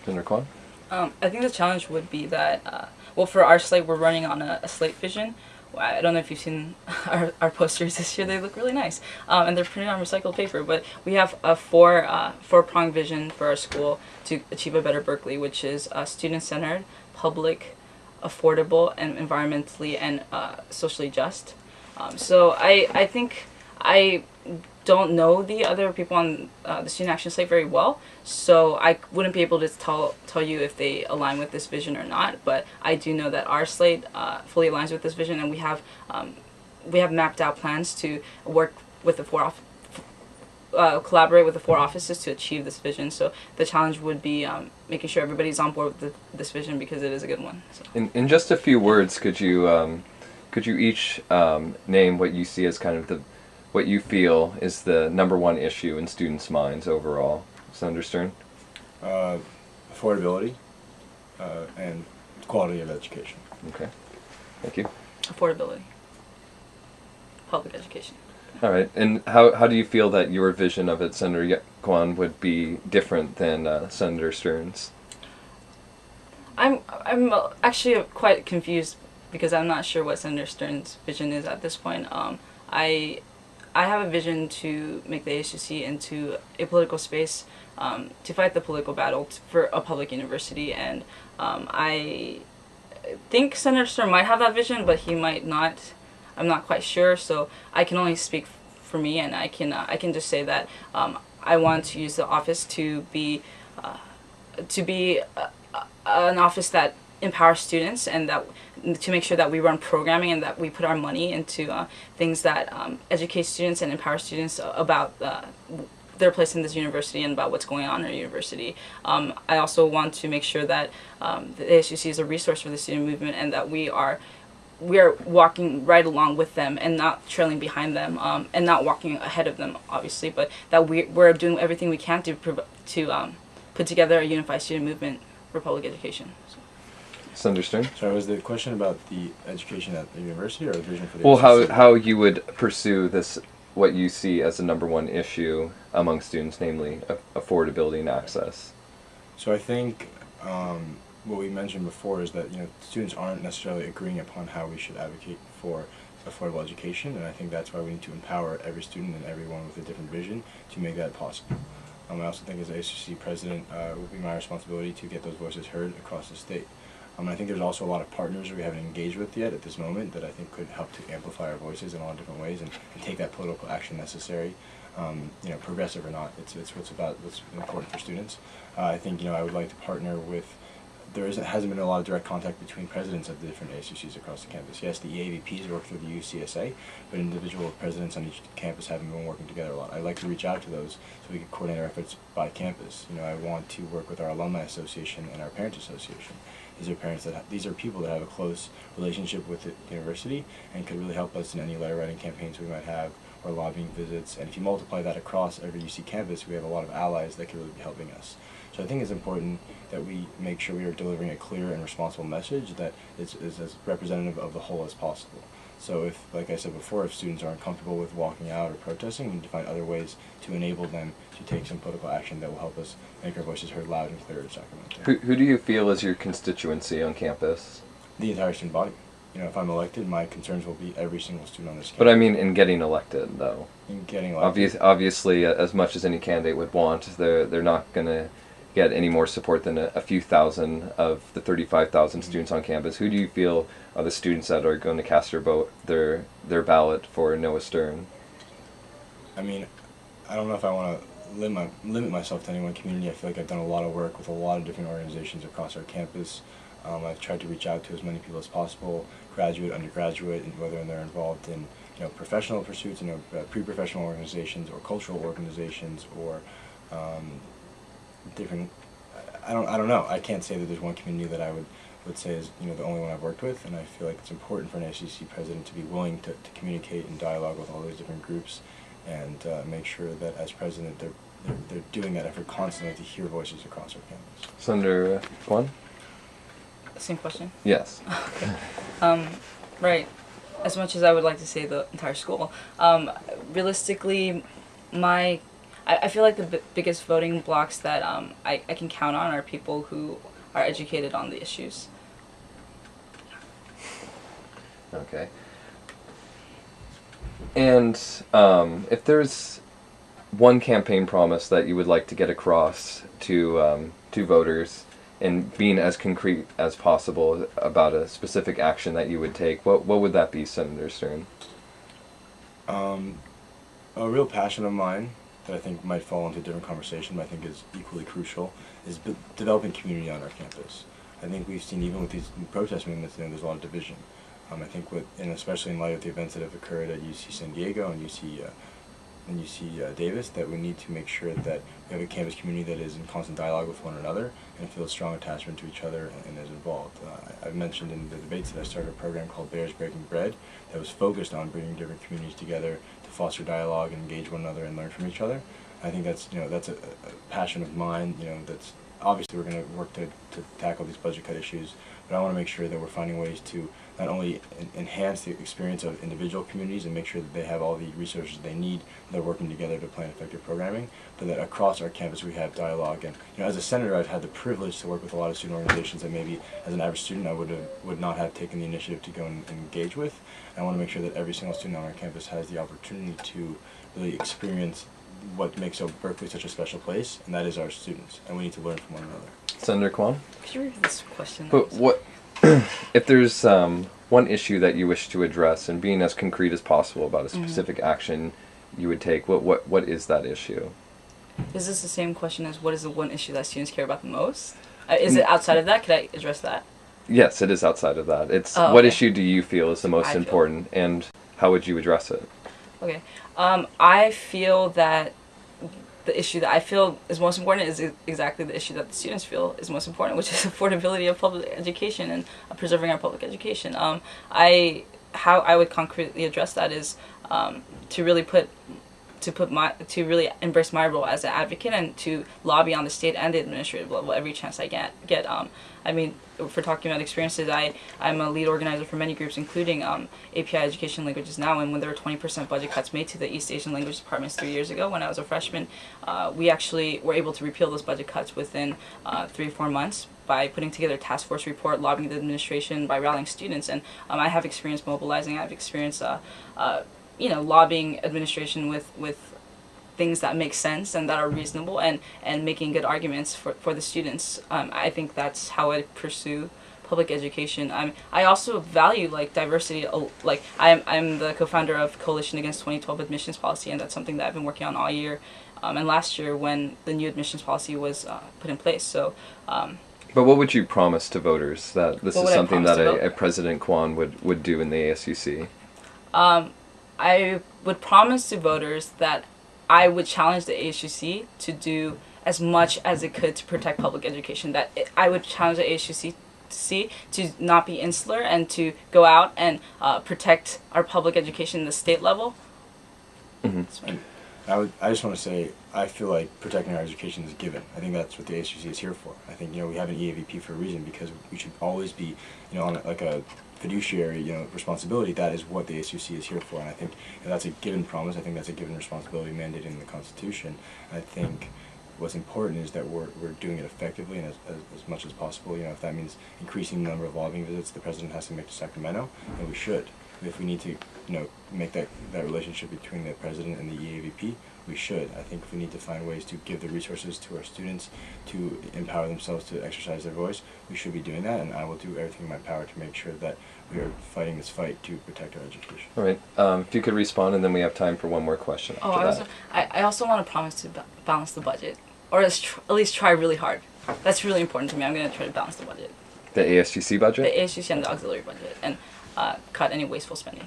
Senator Kwon? I think the challenge would be that, well, for our slate, we're running on a slate vision. I don't know if you've seen our posters this year. They look really nice, and they're printed on recycled paper. But we have a four-pronged vision for our school to achieve a better Berkeley, which is student-centered, public, affordable, and environmentally and socially just. So I think I don't know the other people on the student action slate very well, so I wouldn't be able to tell you if they align with this vision or not. But I do know that our slate fully aligns with this vision, and we have mapped out plans to work with the collaborate with the four offices to achieve this vision. So the challenge would be making sure everybody's on board with this vision, because it is a good one. So. In just a few words, could you each name what you see as kind of what you feel is the #1 issue in students' minds overall? Senator Stern? Affordability and quality of education. Okay. Thank you. Affordability. Public education. All right. And how do you feel that your vision of it, Senator Kwon, would be different than Senator Stern's? I'm actually quite confused, because I'm not sure what Senator Stern's vision is at this point. I have a vision to make the ASUC into a political space to fight the political battle for a public university, and I think Senator Stern might have that vision, but he might not. I'm not quite sure, so I can only speak for me, and I can just say that I want to use the office to be an office that empowers students, and that to make sure that we run programming and that we put our money into things that educate students and empower students about their place in this university and about what's going on in our university. I also want to make sure that the ASUC is a resource for the student movement, and that we are walking right along with them and not trailing behind them, and not walking ahead of them, obviously, but that we're doing everything we can to put together a unified student movement for public education. So. Senator Stern? Sorry, was the question about the education at the university, or the vision for the Well, ASUC? how you would pursue this, what you see as the #1 issue among students, namely affordability and access? So I think what we mentioned before is that students aren't necessarily agreeing upon how we should advocate for affordable education, and I think that's why we need to empower every student and everyone with a different vision to make that possible. I also think as ASUC president, it will be my responsibility to get those voices heard across the state. I think there's also a lot of partners we haven't engaged with yet at this moment that I think could help to amplify our voices in a lot of different ways and take that political action necessary. Progressive or not, it's what's important for students. I think I would like to partner with. Hasn't been a lot of direct contact between presidents of the different ASUCs across the campus. Yes, the EAVPs work through the UCSA, but individual presidents on each campus haven't been working together a lot. I'd like to reach out to those so we can coordinate our efforts by campus. I want to work with our alumni association and our parents association. These are people that have a close relationship with the university and could really help us in any letter writing campaigns we might have, or lobbying visits. And if you multiply that across every UC campus, we have a lot of allies that could really be helping us. So I think it's important that we make sure we are delivering a clear and responsible message that is as representative of the whole as possible. So if, like I said before, if students aren't comfortable with walking out or protesting, we need to find other ways to enable them to take some political action that will help us make our voices heard loud and clear in Sacramento. Who do you feel is your constituency on campus? The entire student body. If I'm elected, my concerns will be every single student on this campus. But I mean in getting elected, though. In getting elected. Obviously, as much as any candidate would want, they're not going to get any more support than a few thousand of the 35,000 students on campus. Who do you feel are the students that are going to cast their ballot for Noah Stern? I mean, I don't know if I want to limit myself to any one community. I feel like I've done a lot of work with a lot of different organizations across our campus. I've tried to reach out to as many people as possible, graduate, undergraduate, and whether they're involved in professional pursuits, pre-professional organizations or cultural organizations or different. I don't know. I can't say that there's one community that I would say is the only one I've worked with, and I feel like it's important for an ASUC president to be willing to communicate and dialogue with all those different groups, and make sure that as president they're doing that effort constantly to hear voices across our campus. Senator Kwon? Same question? Yes. Okay. Right. As much as I would like to say the entire school, realistically, I feel like the biggest voting blocks that I can count on are people who are educated on the issues. Okay. And if there's one campaign promise that you would like to get across to voters, and being as concrete as possible about a specific action that you would take, what would that be, Senator Stern? A real passion of mine that I think might fall into a different conversation, but I think is equally crucial, is developing community on our campus. I think we've seen, even with these protest movements, there's a lot of division. I think and especially in light of the events that have occurred at UC San Diego and UC Davis, that we need to make sure that we have a campus community that is in constant dialogue with one another and feels strong attachment to each other and is involved. I've mentioned in the debates that I started a program called Bears Breaking Bread that was focused on bringing different communities together to foster dialogue and engage one another and learn from each other. I think that's a passion of mine. That's obviously we're going to work to tackle these budget cut issues, but I want to make sure that we're finding ways to not only enhance the experience of individual communities and make sure that they have all the resources they need, they're working together to plan effective programming, but that across our campus we have dialogue. And as a senator, I've had the privilege to work with a lot of student organizations that maybe as an average student I would not have taken the initiative to go and engage with. And I want to make sure that every single student on our campus has the opportunity to really experience what makes Berkeley such a special place, and that is our students, and we need to learn from one another. Senator Kwon? Could you repeat this question? But what if there's one issue that you wish to address, and being as concrete as possible about a specific action you would take, what is that issue? Is this the same question as what is the one issue that students care about the most? Is it outside of that? Could I address that? Yes, it is outside of that. It's Oh, what okay. issue do you feel is the most important, and how would you address it? Okay. I feel that the issue that I feel is most important is exactly the issue that the students feel is most important, which is affordability of public education and preserving our public education. How I would concretely address that is to really embrace my role as an advocate and to lobby on the state and the administrative level every chance I get. I mean, if we're talking about experiences, I'm a lead organizer for many groups, including API Education Languages Now, and when there were 20% budget cuts made to the East Asian language departments 3 years ago when I was a freshman, we actually were able to repeal those budget cuts within 3 or 4 months by putting together a task force report, lobbying the administration, by rallying students. And I have experience mobilizing. I've experienced lobbying administration with things that make sense and that are reasonable and making good arguments for the students. I think that's how I pursue public education. I also value diversity. I'm the co-founder of Coalition Against 2012 Admissions Policy, and that's something that I've been working on all year and last year when the new admissions policy was put in place. So. But what would you promise to voters that this is something that a President Kwon would do in the ASUC? I would promise to voters that I would challenge the ASUC to do as much as it could to protect public education. I would challenge the ASUC to not be insular and to go out and protect our public education in the state level. Mm-hmm. I just want to say, I feel like protecting our education is a given. I think that's what the ASUC is here for. I think we have an EAVP for a reason, because we should always be on a fiduciary responsibility. That is what the ASUC is here for, and I think that's a given promise. I think that's a given responsibility mandated in the Constitution. And I think what's important is that we're doing it effectively and as much as possible. If that means increasing the number of lobbying visits the president has to make to Sacramento, then we should. If we need to make that relationship between the president and the EAVP, we should. I think if we need to find ways to give the resources to our students to empower themselves to exercise their voice, we should be doing that, and I will do everything in my power to make sure that we are fighting this fight to protect our education. All right. If you could respond, and then we have time for one more question. I also want to promise to balance the budget, or at least try really hard. That's really important to me. I'm going to try to balance the budget. The ASUC budget? The ASUC and the auxiliary budget, and cut any wasteful spending.